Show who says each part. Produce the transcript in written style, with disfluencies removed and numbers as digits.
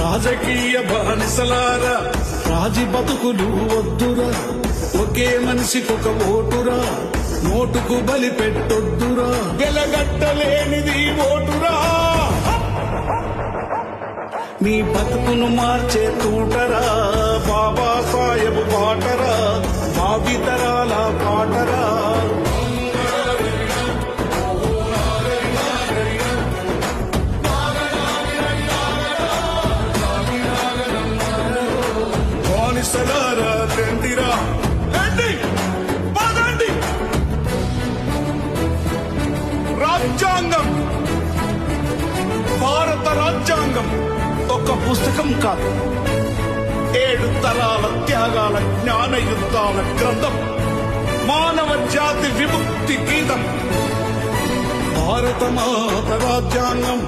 Speaker 1: రాజకీయ బానిసలారా రాజీ బతుకులు వద్దురా, ఒకే మనిషికొక ఓటురా, నోటుకు బలి పెట్టొద్దురా, వెలగట్టలేనిది ఓటురా. మీ బతుకును మార్చే తూటరా బాబా సాహెబ్ బాటరా, భావితరాల పాటరా. బానిసలారా రండిరా, రండి పదండి. రాజ్యాంగం, భారత రాజ్యాంగం ఒక పుస్తకం కాదు, 7 తరాల త్యాగాల జ్ఞాన యుద్ధాల గ్రంథం, మానవ జాతి విముక్తి గీతం. భారత మాత రాజ్యాంగం